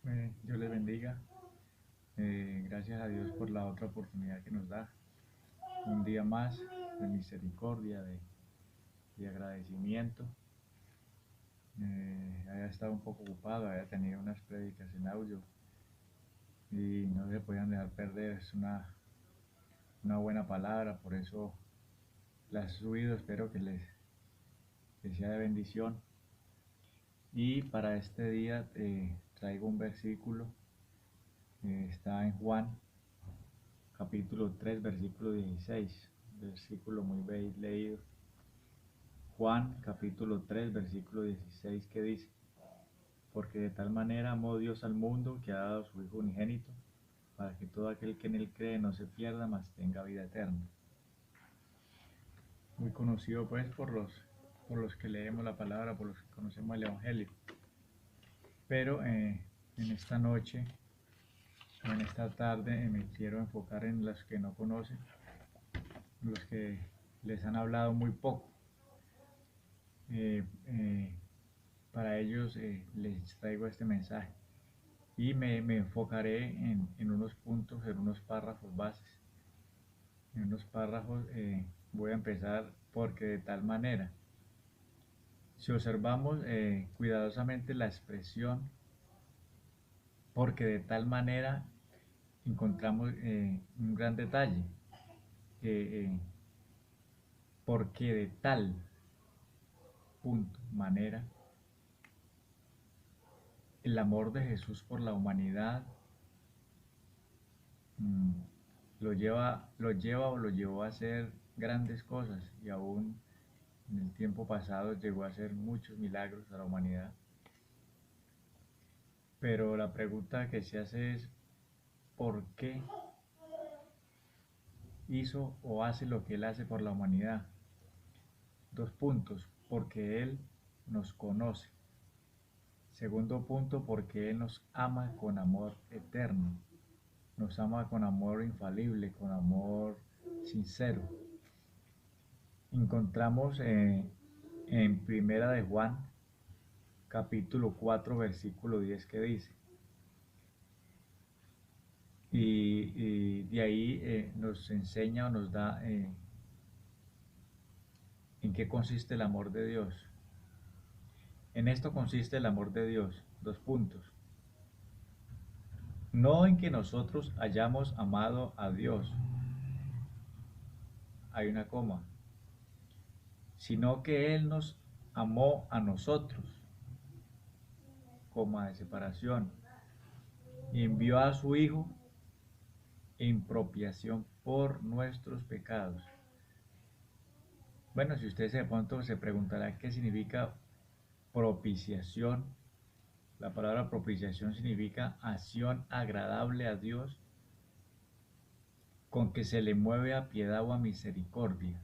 Dios les bendiga. Gracias a Dios por la otra oportunidad que nos da. Un día más de misericordia, de agradecimiento. Había estado un poco ocupado, había tenido unas prédicas en audio y no se podían dejar perder. Es una buena palabra, por eso la he subido. Espero que sea de bendición. Y para este día traigo un versículo. Está en Juan capítulo 3 versículo 16, versículo muy leído. Juan capítulo 3 versículo 16 que dice: porque de tal manera amó Dios al mundo que ha dado a su Hijo unigénito, para que todo aquel que en él cree no se pierda, mas tenga vida eterna. Muy conocido pues por los que leemos la palabra, por los que conocemos el Evangelio. Pero en esta noche o en esta tarde me quiero enfocar en los que no conocen, los que les han hablado muy poco. Eh, eh, para ellos les traigo este mensaje y me enfocaré en unos puntos, en unos párrafos bases. En unos párrafos voy a empezar porque de tal manera. Si observamos cuidadosamente la expresión porque de tal manera, encontramos un gran detalle. Eh, porque de tal punto, manera, el amor de Jesús por la humanidad mm, lo llevó a hacer grandes cosas y aún en el tiempo pasado llegó a hacer muchos milagros a la humanidad. Pero la pregunta que se hace es: ¿por qué hizo o hace lo que Él hace por la humanidad? Dos puntos: porque Él nos conoce. Segundo punto: porque Él nos ama con amor eterno. Nos ama con amor infalible, con amor sincero. Encontramos en Primera de Juan, capítulo 4 versículo 10 que dice, y de ahí nos enseña o nos da en qué consiste el amor de Dios. En esto consiste el amor de Dios. Dos puntos: no en que nosotros hayamos amado a Dios, hay una coma, sino que Él nos amó a nosotros, coma de separación, y envió a su Hijo en propiación por nuestros pecados. Bueno, si usted de pronto se preguntará qué significa propiciación. La palabra propiciación significa acción agradable a Dios con que se le mueve a piedad o a misericordia.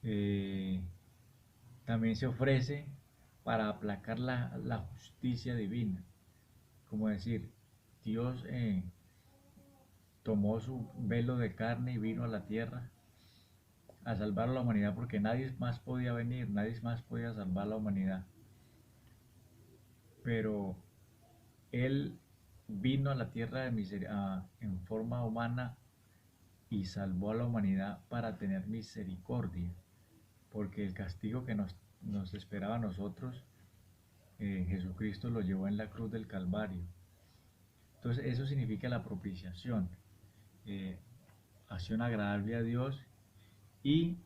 Eh, También se ofrece para aplacar la justicia divina. Como decir, Dios tomó su velo de carne y vino a la tierra a salvar a la humanidad porque nadie más podía venir, nadie más podía salvar a la humanidad. Pero Él vino a la tierra en forma humana y salvó a la humanidad para tener misericordia, porque el castigo que nos esperaba a nosotros, Jesucristo lo llevó en la cruz del Calvario. Entonces eso significa la propiciación, eh, acción agradable a Dios y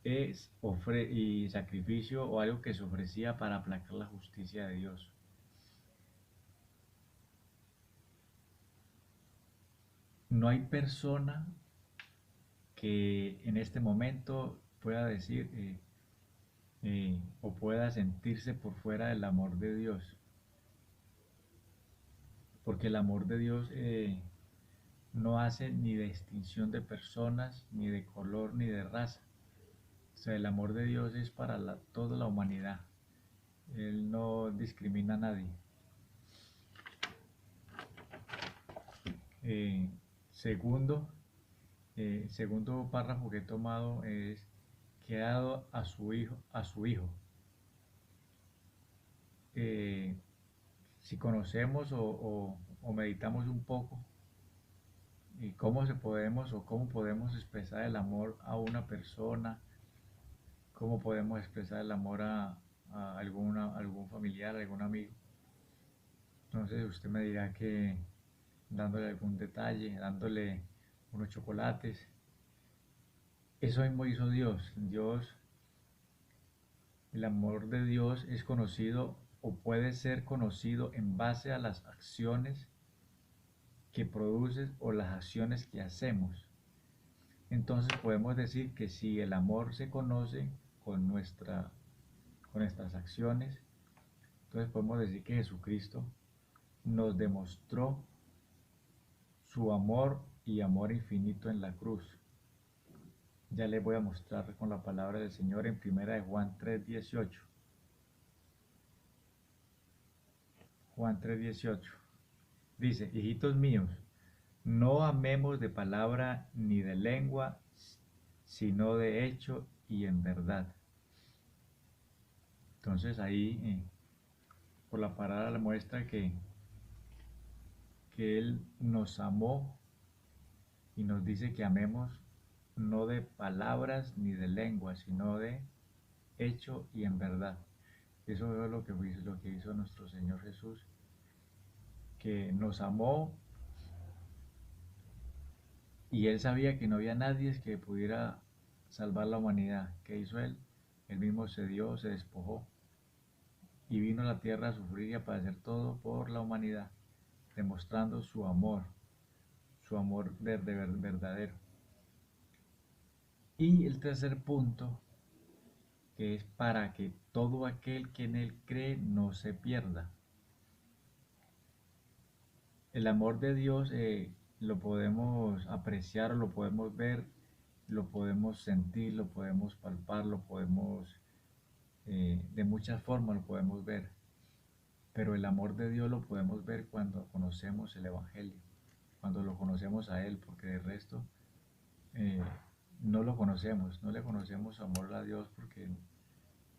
y sacrificio o algo que se ofrecía para aplacar la justicia de Dios. No hay persona que en este momento pueda decir o pueda sentirse por fuera del amor de Dios, porque el amor de Dios no hace ni distinción de personas, ni de color, ni de raza. O sea, el amor de Dios es para toda la humanidad. Él no discrimina a nadie. Eh, segundo, segundo párrafo que he tomado es que ha dado a su hijo, si conocemos o meditamos un poco y cómo se podemos o cómo podemos expresar el amor a una persona, cómo podemos expresar el amor a algún familiar, algún amigo. Entonces usted me dirá que dándole algún detalle, dándole unos chocolates. Eso mismo hizo Dios. El amor de Dios es conocido o puede ser conocido en base a las acciones que produces o las acciones que hacemos. Entonces podemos decir que si el amor se conoce con nuestras acciones, entonces podemos decir que Jesucristo nos demostró su amor y amor infinito en la cruz. Ya les voy a mostrar con la palabra del Señor en primera de Juan 3:18. Juan 3:18. Dice, hijitos míos, no amemos de palabra ni de lengua, sino de hecho y en verdad. Entonces ahí, por la palabra le muestra que Él nos amó y nos dice que amemos no de palabras ni de lengua, sino de hecho y en verdad. Eso es lo que hizo nuestro Señor Jesús, que nos amó y Él sabía que no había nadie que pudiera salvar la humanidad. ¿Qué hizo Él? Él mismo se dio, se despojó y vino a la tierra a sufrir y a padecer todo por la humanidad, demostrando su amor verdadero. Y el tercer punto, que es para que todo aquel que en Él cree no se pierda. El amor de Dios lo podemos apreciar, lo podemos ver, lo podemos sentir, lo podemos palpar, lo podemos, de muchas formas lo podemos ver. Pero el amor de Dios lo podemos ver cuando conocemos el Evangelio, cuando lo conocemos a Él, porque de resto eh, no lo conocemos, no le conocemos amor a Dios porque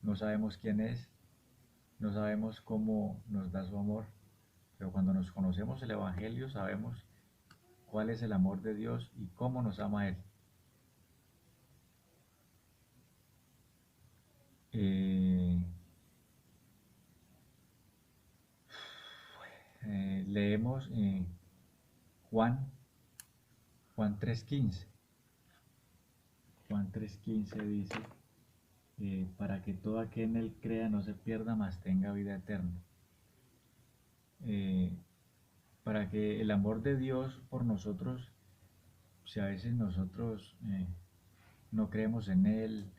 no sabemos quién es, no sabemos cómo nos da su amor, pero cuando nos conocemos el Evangelio sabemos cuál es el amor de Dios y cómo nos ama Él. Eh, Leemos Juan, Juan 3:15. Juan 3:15 dice, para que todo aquel en Él crea no se pierda, mas tenga vida eterna. Eh, para que el amor de Dios por nosotros, si a veces nosotros no creemos en Él,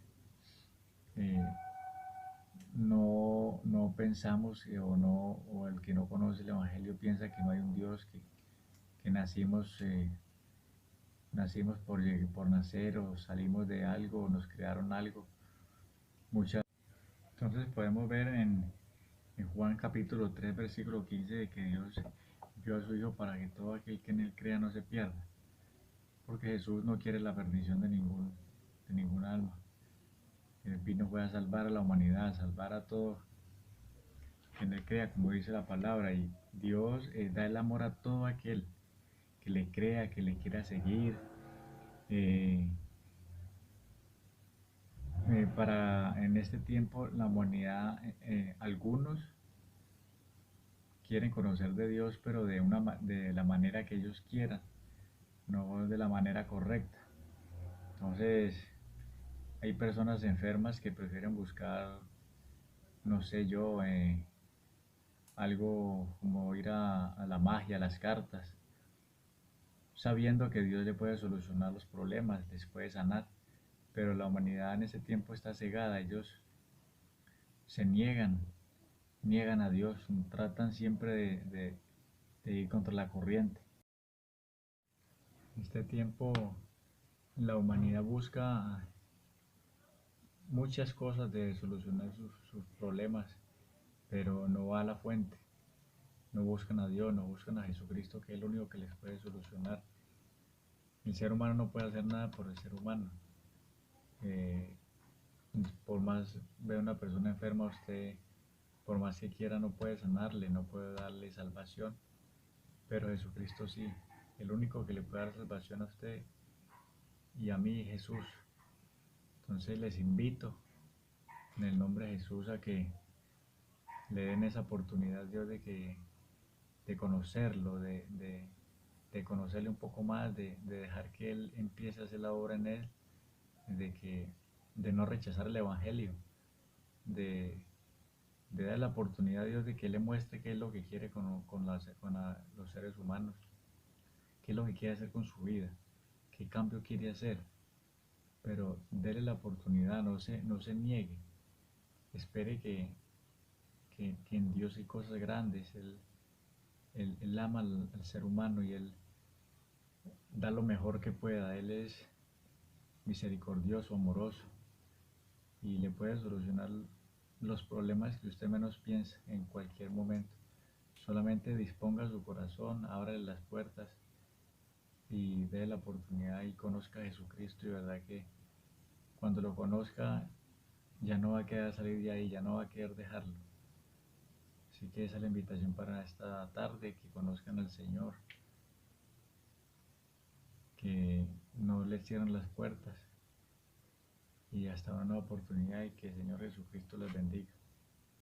eh, no pensamos o el que no conoce el Evangelio piensa que no hay un Dios, que nacimos por nacer o salimos de algo o nos crearon algo. Entonces podemos ver en Juan capítulo 3 versículo 15 de que Dios envió a su Hijo para que todo aquel que en Él crea no se pierda, porque Jesús no quiere la perdición de ningún alma. Él vino fue a salvar a la humanidad, a salvar a todo quien Él crea, como dice la palabra, y Dios da el amor a todo aquel que le crea, que le quiera seguir. eh, para en este tiempo la humanidad, algunos quieren conocer de Dios, pero de la manera que ellos quieran, no de la manera correcta. Entonces, hay personas enfermas que prefieren buscar, no sé yo, algo como ir a la magia, a las cartas, sabiendo que Dios le puede solucionar los problemas, les puede sanar, pero la humanidad en ese tiempo está cegada, ellos se niegan a Dios, tratan siempre de ir contra la corriente. En este tiempo la humanidad busca muchas cosas de solucionar sus problemas, pero no va a la fuente, no buscan a Dios, no buscan a Jesucristo, que es el único que les puede solucionar. El ser humano no puede hacer nada por el ser humano. Eh, por más ve una persona enferma, usted, por más que quiera no puede sanarle, no puede darle salvación, pero Jesucristo sí. El único que le puede dar salvación a usted y a mí, Jesús. Entonces les invito en el nombre de Jesús a que le den esa oportunidad, Dios, de conocerlo, de conocerle un poco más, de dejar que Él empiece a hacer la obra en Él, de, que, de no rechazar el Evangelio, de, de dar la oportunidad a Dios de que Él le muestre qué es lo que quiere los seres humanos, qué es lo que quiere hacer con su vida, qué cambio quiere hacer, pero déle la oportunidad, no se niegue, espere que en Dios hay cosas grandes, Él ama al ser humano y Él da lo mejor que pueda, Él es misericordioso, amoroso y le puede solucionar los problemas que usted menos piensa en cualquier momento. Solamente disponga su corazón, ábrale las puertas y dé la oportunidad y conozca a Jesucristo y verdad que cuando lo conozca ya no va a querer salir de ahí, ya no va a querer dejarlo. Así que esa es la invitación para esta tarde, que conozcan al Señor, que no les cierren las puertas y hasta una nueva oportunidad y que el Señor Jesucristo les bendiga.